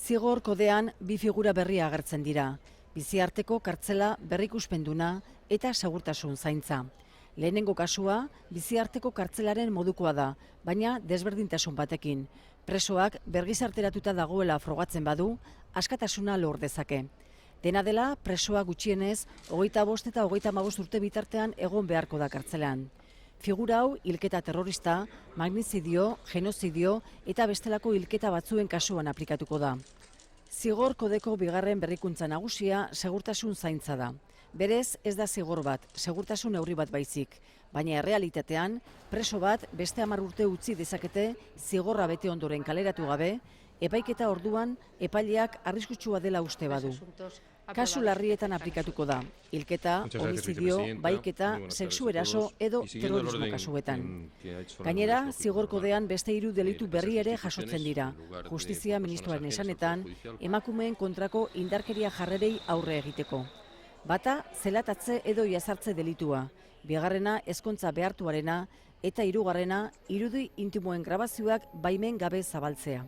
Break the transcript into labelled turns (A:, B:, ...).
A: Zigor kodean bi figura berria agertzen dira. Biziarteko kartzela berrikuspenduna eta segurtasun zaintza. Lehenengo kasua, biziarteko kartzelaren modukoa da, baina desberdintasun batekin. Presoak bergizarteratuta dagoela frogatzen badu, askatasuna lor dezake. Dena dela, presoa gutxienez, 25 eta 35 urte bitartean egon beharko da kartzelan. Figura hau hilketa terrorista, magnizidio, genozidio eta bestelako hilketa batzuen kasuan aplikatuko da. Zigor kodeko bigarren berrikuntza nagusia segurtasun zaintza da. Berez ez da zigor bat, segurtasun neurri bat baizik, baina errealitatean preso bat beste 10 urte utzi dezakete zigorra bete ondoren kaleratu gabe, epaiketa orduan epaileak arriskutsua dela uste badu. Kasu larrietan aplikatuko da, hilketa, homizidio, baiketa, sexu eraso edo terrorismo kasuetan. Gainera, zigor kodean beste 3 delitu berri ere jasotzen dira. Justizia ministroaren esanetan, emakumeen kontrako indarkeria jarrerei aurre egiteko. Bata, zelatatze edo jazartze delitua, bigarrena ezkontza behartuarena eta hirugarrena irudi intimoen grabazioak baimen gabe zabaltzea.